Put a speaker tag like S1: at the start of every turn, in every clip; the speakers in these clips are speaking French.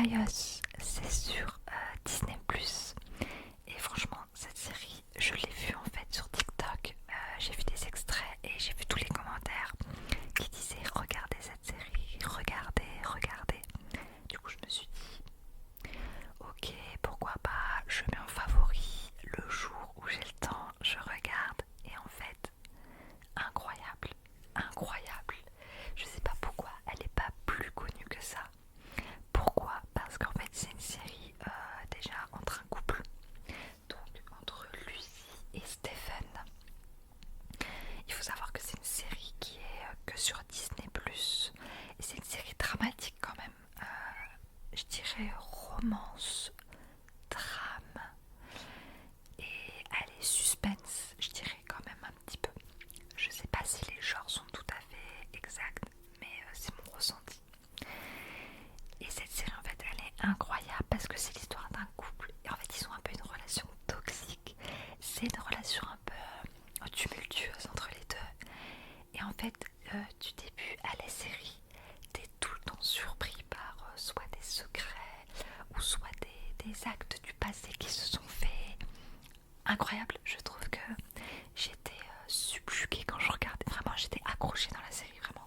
S1: Lions, c'est sur Disney+. Et franchement, cette série, je l'ai vue en fait sur TikTok. J'ai vu des extraits et j'ai vu tous les commentaires qui disaient regardez cette série, regardez, regardez. Du coup, je me suis dit ok, pourquoi pas, je mets en favori le jour où j'ai le temps, je regarde. Et en fait, incroyable, incroyable. Je sais pas pourquoi elle n'est pas plus connue que ça. Pourquoi? Parce qu'en fait c'est une série déjà entre un couple, donc entre Lucy et Stephen. Il faut savoir que c'est une série qui est que sur Disney+, et c'est une série dramatique quand même, je dirais romance, drame, et elle est suspense, je dirais quand même un petit peu. Je sais pas si les genres sont tout à fait exacts, mais c'est mon ressenti. Et cette série en fait elle est incroyable parce que c'est l'histoire d'un couple et en fait ils ont un peu une relation toxique. C'est une relation un peu tumultueuse entre les deux. Et en fait du début à la série t'es tout le temps surpris par soit des secrets ou soit des actes du passé qui se sont faits. Incroyable, je trouve que j'étais subjuguée quand je regardais, vraiment j'étais accrochée dans la série, vraiment.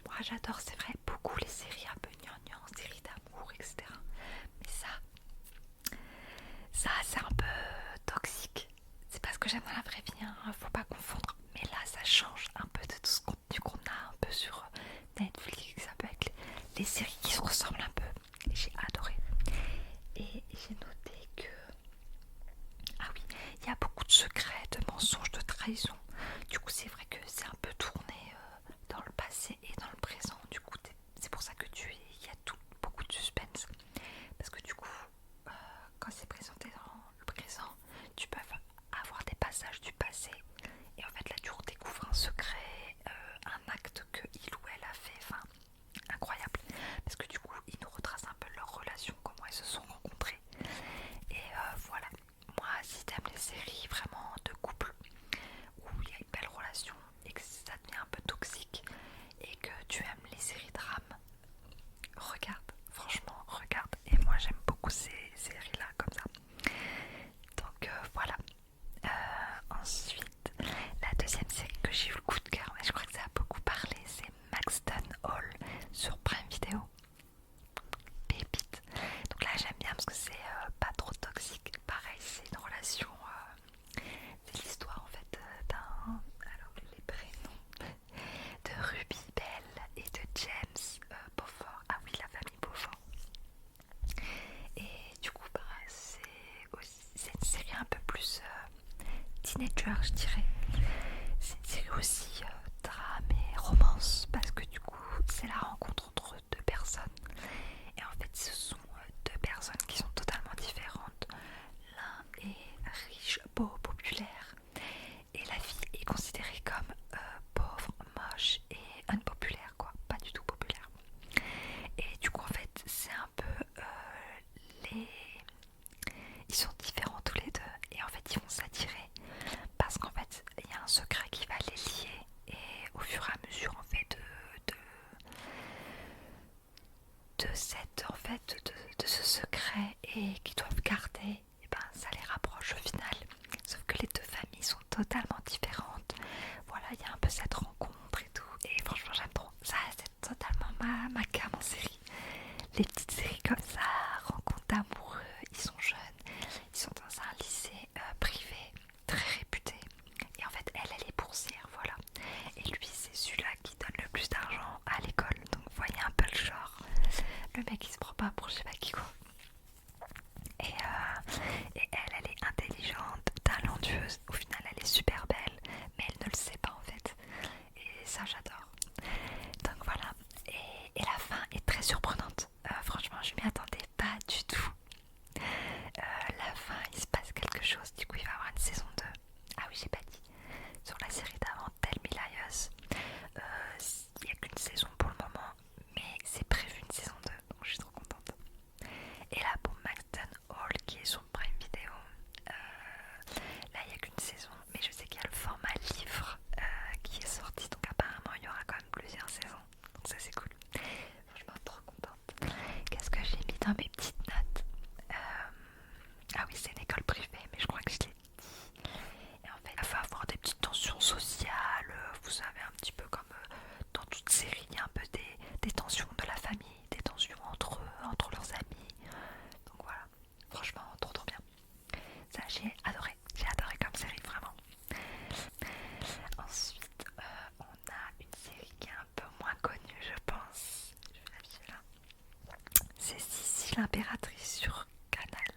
S1: Moi j'adore, c'est vrai, beaucoup les séries un peu gnangnan, séries d'amour, etc. Mais ça c'est un peu toxique. C'est pas ce que j'aime dans la vraie vie, hein, faut pas confondre. Mais là ça change un peu de tout ce contenu qu'on a un peu sur Netflix, un peu avec les séries qui se ressemblent un peu. Et j'ai adoré. Et j'ai noté que ah oui, il y a beaucoup de secrets, de mensonges, de trahison. Du coup, c'est vrai que c'est un peu tourné dans le passé et dans le présent. Du coup, c'est pour ça que il y a beaucoup de suspense. Parce que du coup, quand c'est présenté dans le présent, tu peux avoir des passages du passé. Et en fait, là, tu redécouvres un secret, un acte que il ou elle a fait. Enfin, incroyable. Parce que du coup, ils nous retracent un peu leur relation, comment ils se sont rencontrés. Et voilà. Moi, si t'aimes les séries vraiment de couple où il y a une belle relation et que ça devient un peu toxique et que tu aimes les séries drames, regarde, franchement, regarde. Et moi, j'aime beaucoup ces séries-là comme ça. Donc voilà. Ensuite, la deuxième série que j'ai eu le coup de cœur, mais je crois que ça a beaucoup parlé, c'est Maxton Hall sur Prime Video. Pépite. Donc là j'aime bien parce que c'est pas trop toxique. Pareil, c'est une relation. C'est l'histoire en fait d'un. Alors les prénoms de Ruby Bell et de James Beaufort. Ah oui, la famille Beaufort. Et du coup, bah, c'est une série un peu plus teenager, je dirais. C'est une série aussi drame et romance parce que du coup, c'est la rencontre entre deux personnes. Et en fait, ce sont deux personnes qui sont totalement différentes. L'un est riche, beau, populaire, et la fille est considérée comme pauvre, moche et unpopulaire, quoi, pas du tout populaire. Et du coup, en fait, c'est un peu les. Ils sont différents tous les deux, et en fait, ils vont s'attirer parce qu'en fait, il y a un secret qui va les lier, et au fur et à mesure, en fait, de ce secret et qu'ils doivent garder, et ben ça les rapproche au final. Sauf que les deux familles sont totalement différentes. Voilà, il y a un peu cette rencontre et tout. Et franchement, j'aime trop. Ça, c'est totalement ma gamme en série. Les petites séries comme ça, rencontres d'amoureux, ils sont jeunes, ils sont dans un lycée privé très réputé. Et en fait, elle est boursière, voilà. Et lui, c'est celui-là qui donne le plus d'argent à l'école. Donc, vous voyez un peu le genre. Le mec, il se prend pas pour je sais pas qui quoi. Et elle est intelligente, talentueuse. Au final, elle est super belle, mais elle ne le sait pas en fait. Et ça, j'adore. Donc voilà. Et la fin est très surprenante. Franchement, je m'y attendais pas du tout. La fin, il se passe quelque chose. Du coup, il va y avoir une saison 2. Ah oui, j'ai pas dit. Sur la série d'avant, Tell Me Liars, il n'y a qu'une saison pour le moment, mais c'est prévu une saison 2, donc je suis trop contente. Et là, pour Maxton Hall, qui est sur Prime Video, là, il n'y a qu'une saison, mais je sais qu'il y a le format livre qui est sorti, donc apparemment, il y aura quand même plusieurs saisons. Donc ça, c'est cool. Franchement, trop contente. Qu'est-ce que j'ai mis dans mes l'impératrice sur Canal.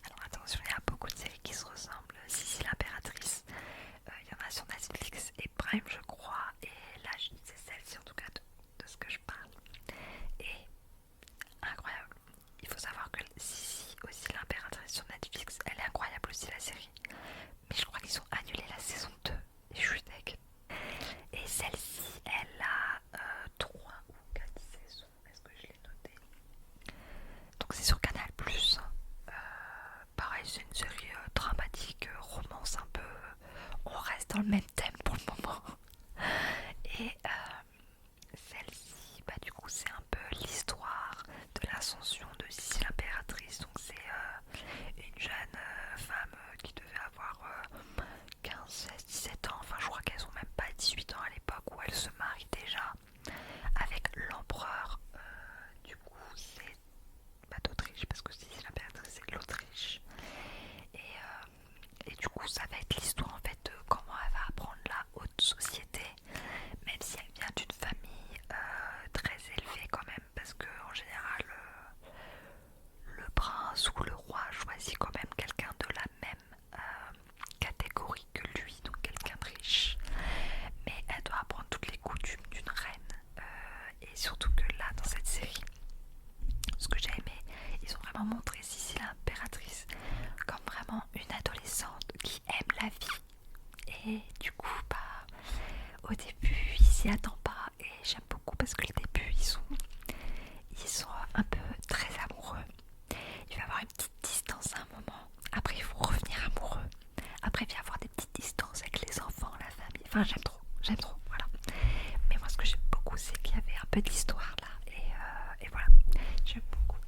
S1: Alors attention, il y a beaucoup de séries qui se ressemblent. Sissi l'impératrice, il y en a sur Netflix et Prime je crois. Et là c'est celle-ci en tout cas de ce que je parle. Et incroyable. Il faut savoir que Sissi aussi l'impératrice sur Netflix, elle est incroyable aussi la série. Mais je crois qu'ils ont annulé la saison 2 et je suis deg. Et celle-ci, elle a 3 ou 4 saisons. Est-ce que je l'ai noté? Donc c'est sur Canal+. Pareil, c'est une série dramatique, romance un peu. On reste dans le même thème pour le moment. Et celle-ci, bah du coup c'est un peu l'histoire de l'ascension de Sissi l'impératrice. Donc c'est une jeune femme qui devait avoir 15, 16, 17 ans. Enfin je crois qu'elles ont même pas 18 ans à l'époque où elle se marie déjà avec l'empereur. Du coup c'est pas d'Autriche parce que Sissi l'impératrice c'est de l'Autriche. Et du coup ça va être l'histoire en fait de comment elle va apprendre la haute société, même si elle vient d'une famille très élevée quand même, parce que en général le prince ou le roi choisit quand même quelqu'un de la même catégorie que lui, donc quelqu'un de riche. Mais elle doit apprendre toutes les coutumes d'une reine. Et surtout que là, dans cette série, ce que j'ai aimé, ils ont vraiment montré Sissi l'impératrice comme vraiment une adolescente qui aime la vie. Et du coup, bah, au début, il s'y attend pas. Et j'aime beaucoup parce que le début, ils sont un peu très amoureux. Il va y avoir une petite distance à un moment. Après, ils vont revenir amoureux. Après, il va y avoir des petites distances avec les enfants, la famille. Enfin, j'aime trop, voilà. Mais moi, ce que j'aime beaucoup, c'est qu'il y avait un peu d'histoire là. Et voilà, j'aime beaucoup.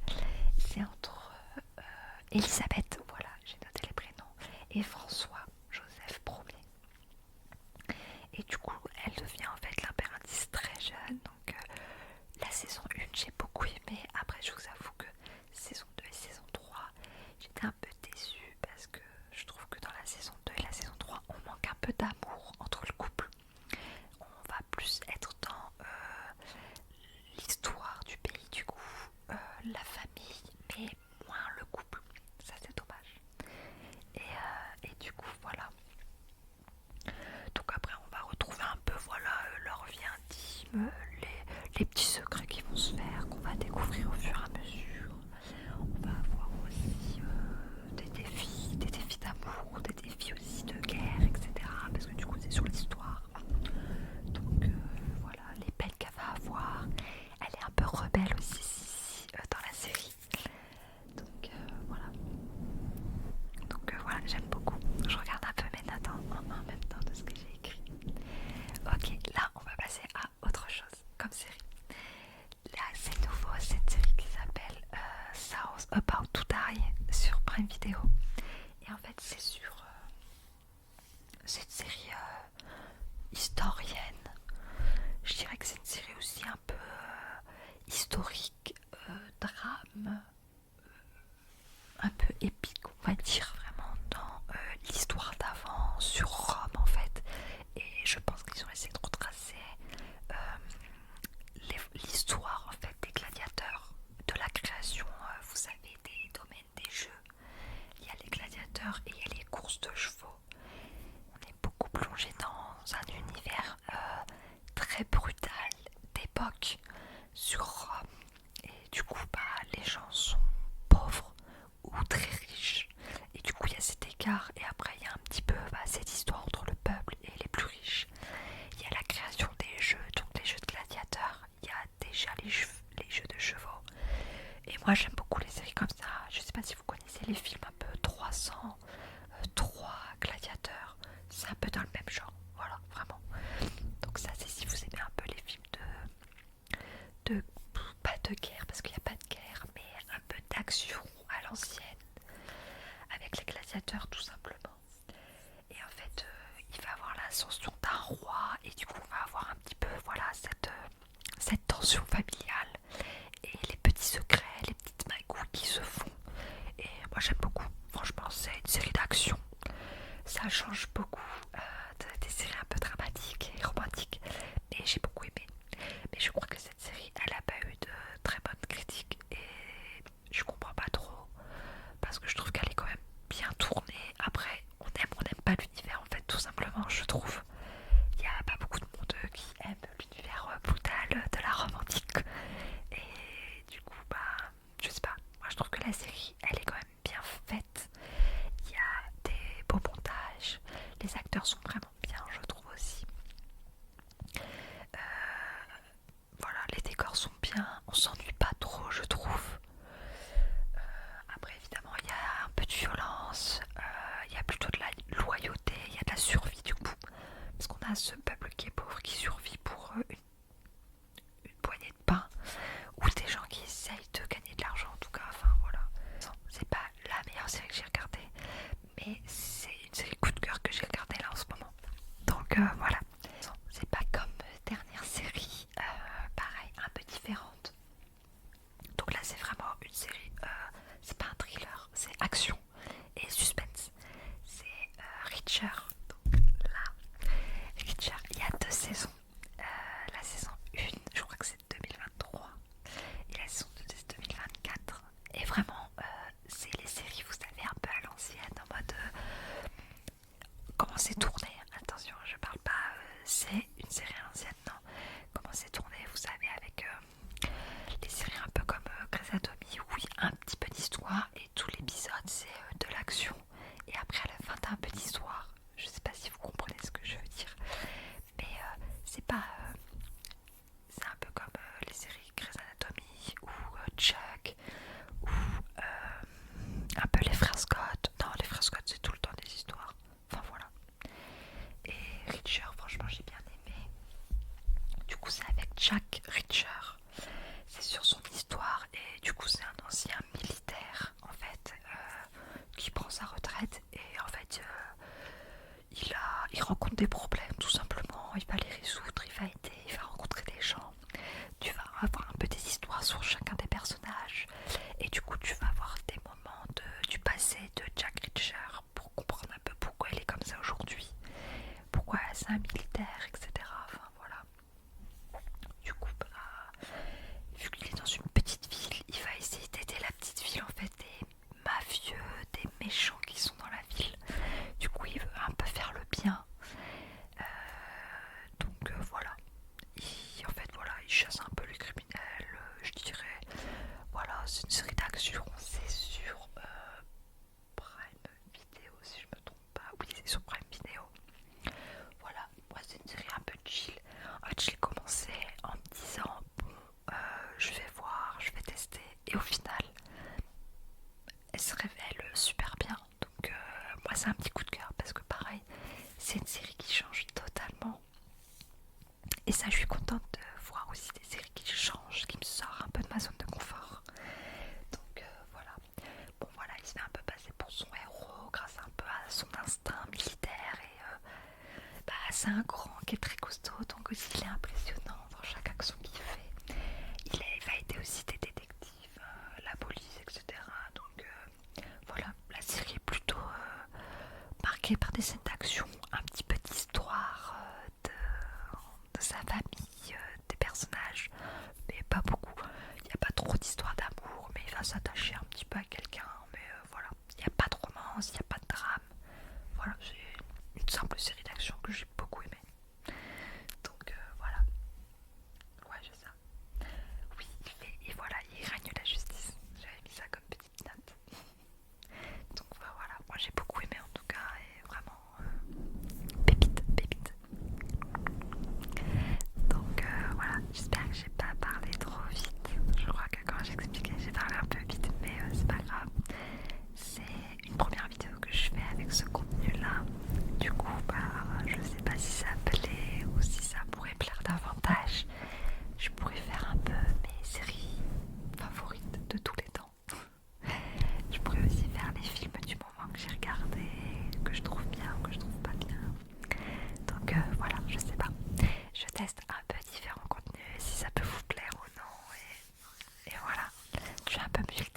S1: C'est entre Elisabeth, voilà, j'ai noté les prénoms, et François Joseph Ier. Et du coup, elle devient en fait l'impératrice très jeune. Donc, la saison 1, j'ai beaucoup aimé. Après, je vous avoue que saison 2 et saison 3, j'étais un peu déçue parce que je trouve que dans la saison 2 et la saison 3, on manque un peu d'amour entre le couple. On va plus être dans l'histoire du pays, du coup, la famille, mais moins le couple. Ça, c'est dommage. Et du coup, voilà. Donc après, on va retrouver un peu, voilà, leur vie intime, les petits secrets qui vont se faire, qu'on va découvrir au fur et à mesure. On va avoir aussi des défis d'amour, des défis aussi de guerre, etc. Parce que du coup, c'est sur l'histoire. Donc voilà, les peines qu'elle va avoir. Elle est un peu rebelle aussi dans la série. Donc voilà. Donc voilà, j'aime beaucoup. Je regarde un peu mes notes en même temps de ce que j'ai écrit. Ok, là on va passer à autre chose comme série. Là c'est nouveau, c'est une série qui s'appelle South About to Die sur Prime Video. Et en fait c'est sur cette série historienne. Je dirais que c'est une série aussi un peu historique, drame, un peu épique on va dire, vraiment dans l'histoire d'avant sur Rome en fait. Et je pense qu'ils ont essayé de retracer l'histoire en fait des gladiateurs, de la création, vous savez, des domaines des jeux. Il y a les gladiateurs et il y a les courses de chevaux. On est beaucoup plongé dans un univers très brutal d'époque sur Rome. Et du coup, bah, les gens sont pauvres ou très riches. Et du coup, il y a cet écart. Et après, il y a un petit peu cette histoire entre le peuple et les plus riches. Il y a la création des jeux, donc les jeux de gladiateurs. Il y a déjà les jeux de chevaux. Et moi, j'aime beaucoup les séries comme ça. Je sais pas si vous connaissez les films un peu 300, 3 gladiateurs. C'est un peu dans le même genre. Voilà, vraiment. Donc ça, c'est si vous aimez un peu les films pas de guerre, parce qu'il n'y a pas de guerre, mais un peu d'action à l'ancienne, avec les gladiateurs tout simplement. Et en fait, il va avoir l'ascension d'un roi, et du coup, on va avoir un petit peu, voilà, cette tension familiale, et les petits secrets, les petites magouilles qui se font. Et moi, j'aime beaucoup. Franchement, c'est une série d'action. Ça change beaucoup des séries un peu dramatiques et romantiques, et j'ai beaucoup aimé. Mais je crois que cette série, elle a pas eu de très bonnes critiques et je la série, elle est quand même bien faite. Il y a des beaux montages, les acteurs sont vraiment bien, je trouve aussi. Voilà, les décors sont bien, on s'ennuie pas trop, je trouve. Après, évidemment, il y a un peu de violence, il y a plutôt de la loyauté, il y a de la survie du coup. Parce qu'on a ce peuple qui est pauvre qui survit pour une poignée de pain, ou des gens qui essayent de gagner de l'argent en tout cas. Enfin voilà. C'est pas la meilleure série que j'ai regardée, mais c'est une série coup de cœur que j'ai regardée là en ce moment. Donc voilà. C'est pas comme dernière série, pareil, un peu différente. Donc là c'est vraiment une série, c'est pas un thriller, c'est action et suspense. C'est Reacher. Donc là, Reacher, il y a 2 saisons. La saison 1, je crois que c'est 2023, et la saison 2 c'est 2024. Et vraiment, c'est les séries, vous savez, un peu à l'ancienne, en mode comment c'est tourné. Attention, je parle pas, c'est une série à l'ancienne, non. Comment c'est tourné, vous savez, avec les séries un peu comme Grey's Anatomy, où il y a un petit peu d'histoire et tout l'épisode c'est de l'action. Et après à la fin t'as un peu d'histoire. Je sais pas si vous comprenez ce que je veux dire, mais c'est pas. C'est un peu comme les séries Grey's Anatomy ou Chuck ou un peu les frères Scott. Non, les frères Scott c'est tout le temps des histoires. Enfin voilà. Et Reacher, franchement j'ai bien aimé. Du coup c'est avec Jack Reacher. C'est sur son histoire et du coup c'est un ancien militaire en fait qui prend sa retraite et en fait il rencontre des problèmes tout simplement, il va les résoudre, il va aider, il va rencontrer des gens, tu vas avoir un peu des histoires sur chacun des personnages et du coup tu vas avoir des moments du passé de Jack Reacher pour comprendre un peu pourquoi il est comme ça aujourd'hui, pourquoi c'est un militaire, etc. Enfin voilà. Du coup vu qu'il est dans une petite ville, il va essayer d'aider la petite ville, en fait, des mafieux, des méchants qui sont dans la ville. Du coup, il veut un peu faire le bien. Donc voilà. En fait, voilà, il chasse un peu les criminels, je dirais. Voilà, c'est une série d'action, c'est sur Prime Video, si je me trompe pas. Oui, c'est sur Prime Video. Voilà, moi c'est une série un peu chill. En fait, je l'ai commencé en me disant, bon, je vais voir, je vais tester. Et au final, elle se révèle super bien. Donc moi c'est un petit coup de cœur parce que pareil, c'est une série qui change totalement. Et ça, je suis contente de voir aussi des séries qui changent, qui me sortent un peu de ma zone de confort. Donc voilà. Bon voilà, il se fait un peu passer pour son héros grâce un peu à son instinct militaire et c'est un grand qui est très costaud, donc aussi il est impressionnant dans chaque action qu'il fait. Il va aider aussi des détectives, la police, etc. Donc voilà, la série est plutôt marquée par des scènes d'action, un petit peu d'histoire de sa famille, des personnages, mais pas beaucoup. Il n'y a pas trop d'histoire d'amour, mais il va s'attacher un petit peu à quelqu'un, mais voilà. Il n'y a pas de romance, il n'y a pas de drame. Voilà, c'est une simple série d'action que j'ai beaucoup aimé. Donc voilà. Ouais, j'ai ça. Oui, et voilà, il règne la justice. J'avais mis ça comme petite note. Donc voilà, moi j'ai beaucoup aimé en tout cas, et vraiment pépite, pépite. Donc voilà, j'espère que j'ai pas parlé trop vite. Je crois que quand j'expliquais, j'ai parlé un peu vite, mais c'est pas grave. C'est une première vidéo que je fais avec ce contenu là. Du coup, je sais pas si ça plaît ou si ça pourrait plaire davantage. Je pourrais faire un peu mes séries favorites de tous les temps. Je pourrais aussi faire les films du moment que j'ai regardé, que je trouve bien ou que je trouve pas bien. Donc voilà, je sais pas. Je teste un peu différents contenus, si ça peut vous plaire ou non. Et voilà, je suis un peu multi